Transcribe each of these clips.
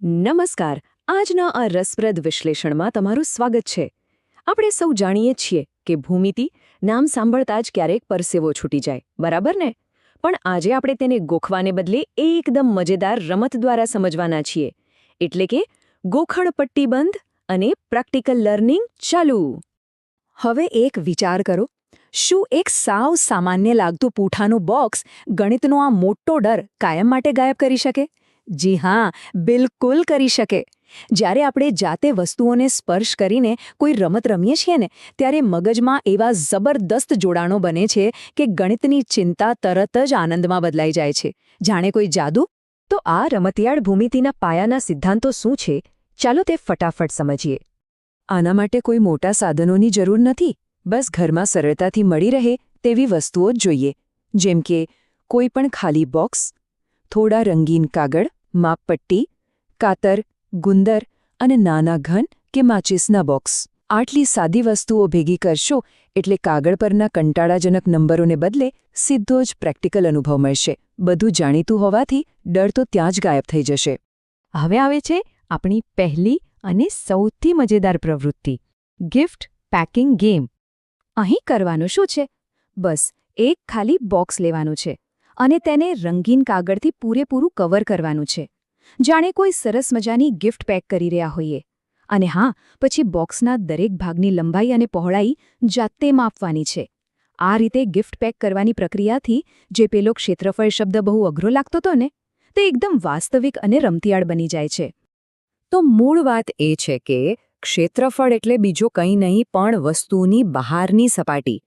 નમસ્કાર. આજના આ રસપ્રદ વિશ્લેષણમાં તમારું સ્વાગત છે. આપણે સૌ જાણીએ છીએ કે ભૂમિતિ નામ સાંભળતા જ ક્યારેક પરસેવો છૂટી જાય, બરાબર ને? પણ આજે આપણે તેને ગોખવાને બદલે એકદમ મજેદાર રમત દ્વારા સમજવાના છીએ. એટલે કે ગોખણ પટ્ટીબંધ અને પ્રેક્ટિકલ લર્નિંગ ચાલુ. હવે એક વિચાર કરો. શું એક સાવ સામાન્ય લાગતું પૂંઠાનું બોક્સ ગણિતનો આ મોટો ડર કાયમ માટે ગાયબ કરી શકે? જી હા, બિલકુલ કરી શકે. જ્યારે આપણે જાતે વસ્તુઓને સ્પર્શ કરીને કોઈ રમત રમીએ છીએ ને, ત્યારે મગજમાં એવા જબરદસ્ત જોડાણો બને છે કે ગણિતની ચિંતા તરત જ આનંદમાં બદલાઈ જાય છે. જાણે કોઈ જાદુ. તો આ રમતિયાળ ભૂમિતિના પાયાના સિદ્ધાંતો શું છે? ચાલો તે ફટાફટ સમજીએ. આના માટે કોઈ મોટા સાધનોની જરૂર નથી. બસ ઘરમાં સરળતાથી મળી રહે તેવી વસ્તુઓ જ જોઈએ. જેમ કે કોઈ પણ ખાલી બોક્સ, થોડા રંગીન કાગળ, માપપટ્ટી, કાતર, ગુંદર અને નાના ઘન કે માચિસના બોક્સ. આટલી સાદી વસ્તુઓ ભેગી કરશો એટલે કાગળ પરના કંટાળાજનક નંબરોને બદલે સીધો જ પ્રેક્ટિકલ અનુભવ મળશે. બધું જાણીતું હોવાથી ડર તો ત્યાં જ ગાયબ થઈ જશે. હવે આવે છે આપણી પહેલી અને સૌથી મજેદાર પ્રવૃત્તિ, ગિફ્ટ પેકિંગ ગેમ. અહીં કરવાનું શું છે? બસ એક ખાલી બોક્સ લેવાનું છે અને તેને રંગીન કાગળથી પૂરેપૂરું કવર કરવાનું છે. જાણે કોઈ સરસ મજાની ગિફ્ટ પેક કરી રહ્યા હોઈએ. અને હા, પછી બોક્સના દરેક ભાગની લંબાઈ અને પહોળાઈ જાતે માપવાની છે. આ રીતે ગિફ્ટ પેક કરવાની પ્રક્રિયાથી જે પેલો ક્ષેત્રફળ શબ્દ બહુ અઘરો લાગતો હતો ને, તે એકદમ વાસ્તવિક અને રમતિયાળ બની જાય છે. તો મૂળ વાત એ છે કે ક્ષેત્રફળ એટલે બીજો કંઈ નહીં પણ વસ્તુની બહારની સપાટી.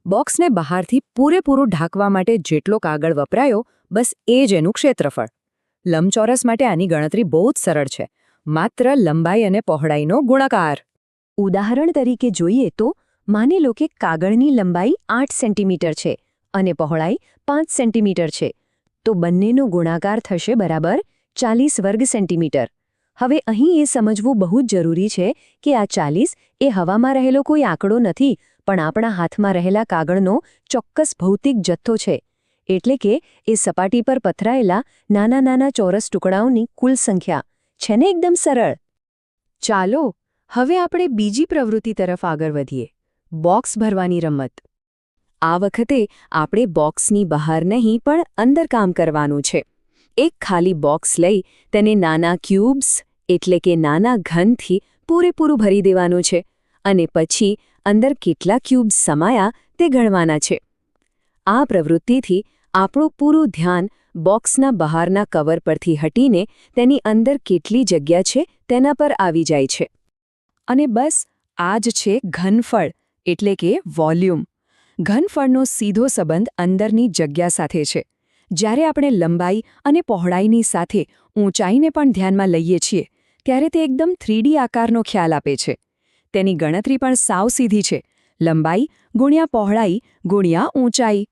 બોક્સને બહારથી પૂરેપૂરું ઢાંકવા માટે જેટલો કાગળ વપરાયો, બસ એ જ એનું ક્ષેત્રફળ. લંબચોરસ માટે આની ગણતરી બહુ જ સરળ છે. માત્ર લંબાઈ અને પહોળાઈનો ગુણાકાર. ઉદાહરણ તરીકે જોઈએ તો માની લો કે કાગળની લંબાઈ 8 સેન્ટીમીટર છે અને પહોળાઈ 5 સેન્ટીમીટર છે. તો બંનેનો ગુણાકાર થશે બરાબર 40 વર્ગ સેન્ટીમીટર. હવે અહીં એ સમજવું બહુ જ જરૂરી છે કે આ 40 એ હવામાં રહેલો કોઈ આંકડો નથી, પણ આપણા હાથમાં રહેલા કાગળનો ચોક્કસ ભૌતિક જથ્થો છે. એટલે કે એ સપાટી પર પથરાયેલા નાના નાના ચોરસ ટુકડાઓની કુલ સંખ્યા છે ને. એકદમ સરળ. ચાલો હવે આપણે બીજી પ્રવૃત્તિ તરફ આગળ વધીએ, બોક્સ ભરવાની રમત. આ વખતે આપણે બોક્સની બહાર નહીં પણ અંદર કામ કરવાનું છે. એક ખાલી બોક્સ લઈ તેને નાના ક્યુબ્સ એટલે કે નાના ઘનથી પૂરેપૂરું ભરી દેવાનું છે અને પછી અંદર કેટલા ક્યુબ્સ સમાયા તે ગણવાના છે. આ પ્રવૃત્તિથી આપણું પૂરું ધ્યાન બોક્સના બહારના કવર પરથી હટીને તેની અંદર કેટલી જગ્યા છે તેના પર આવી જાય છે. અને બસ આ જ છે ઘનફળ એટલે કે વોલ્યુમ. ઘનફળનો સીધો સંબંધ અંદરની જગ્યા સાથે છે. જ્યારે આપણે લંબાઈ અને પહોળાઈની સાથે ઊંચાઈને પણ ધ્યાનમાં લઈએ છીએ, ત્યારે તે એકદમ 3D આકારનો ખ્યાલ આપે છે. તેની ગણતરી પણ સાવ સીધી છે. લંબાઈ ગુણ્યા પહોળાઈ ગુણ્યા ઊંચાઈ.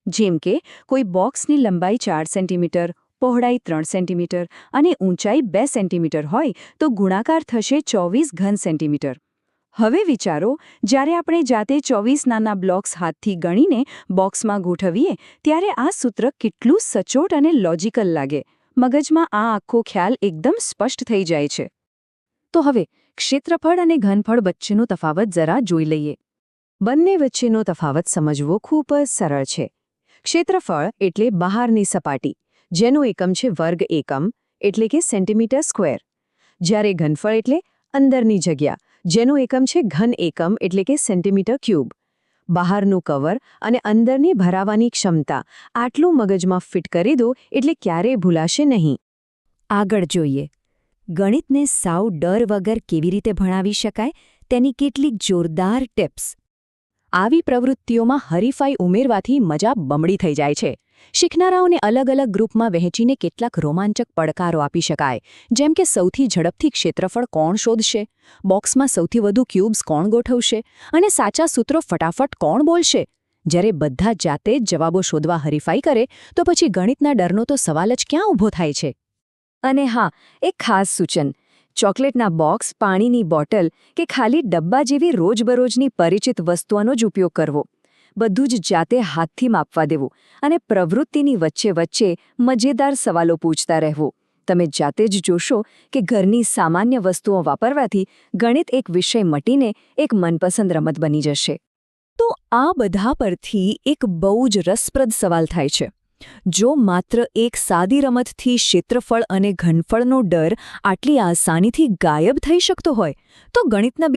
જેમ કે કોઈ બોક્સની લંબાઈ 4 સેન્ટીમીટર, પહોળાઈ 3 સેન્ટીમીટર અને ઊંચાઈ 2 સેન્ટીમીટર હોય તો ગુણાકાર થશે 24 ઘન સેન્ટીમીટર. હવે વિચારો, જ્યારે આપણે જાતે 24 નાના બ્લોક્સ હાથથી ગણીને બોક્સમાં ગોઠવીએ ત્યારે આ સૂત્ર કેટલું સચોટ અને લોજિકલ લાગે. મગજમાં આ આખો ખ્યાલ એકદમ સ્પષ્ટ થઈ જાય છે. તો હવે ક્ષેત્રફળ અને ઘનફળ વચ્ચેનો તફાવત જરા જોઈ લઈએ. બંને વચ્ચેનો તફાવત સમજવો ખૂબ જ સરળ છે. ક્ષેત્રફળ એટલે બહારની સપાટી, જેનો એકમ છે વર્ગ એકમ એટલે કે સેન્ટીમીટર સ્ક્વેર. જ્યારે ઘનફળ એટલે અંદરની જગ્યા, જેનો એકમ છે ઘન એકમ એટલે કે સેન્ટીમીટર ક્યુબ. બહારનું કવર અને અંદરની ભરાવાની ક્ષમતા આટલું મગજમાં ફિટ કરી દો એટલે ક્યારેય ભૂલાશે નહીં. આગળ જોઈએ, ગણિતને સાવ ડર વગર કેવી રીતે ભણાવી શકાય તેની કેટલીક જોરદાર ટિપ્સ. આવી પ્રવૃત્તિઓમાં હરીફાઈ ઉમેરવાથી મજા બમણી થઈ જાય છે. શીખનારાઓને અલગ અલગ ગ્રુપમાં વહેંચીને કેટલાક રોમાંચક પડકારો આપી શકાય, જેમ કે સૌથી ઝડપથી ક્ષેત્રફળ કોણ શોધશે, બોક્સમાં સૌથી વધુ ક્યુબ્સ કોણ ગોઠવશે અને સાચા સૂત્રો ફટાફટ કોણ બોલશે. જ્યારે બધા જાતે જ જવાબો શોધવા હરીફાઈ કરે તો પછી ગણિતના ડરનો તો સવાલ જ ક્યાં ઊભો થાય છે. અને હા, એક ખાસ સૂચન, ચોકલેટના બોક્સ, પાણીની બોટલ કે ખાલી ડબ્બા જેવી રોજબરોજની પરિચિત વસ્તુઓનો જ ઉપયોગ કરવો. બધું જ જાતે હાથથી માપવા દેવું અને પ્રવૃત્તિની વચ્ચે વચ્ચે મજેદાર સવાલો પૂછતા રહેવું. તમે જાતે જ જોશો કે ઘરની સામાન્ય વસ્તુઓ વાપરવાથી ગણિત એક વિષય મટીને એક મનપસંદ રમત બની જશે. તો આ બધા પરથી એક બહુ જ રસપ્રદ સવાલ થાય છે. જો માત્ર એક સાદી રમતથી ક્ષેત્રફળ અને ઘનફળનો ડર આટલી આસાનીથી ગાયબ થઈ શકતો હોય તો ગણિતના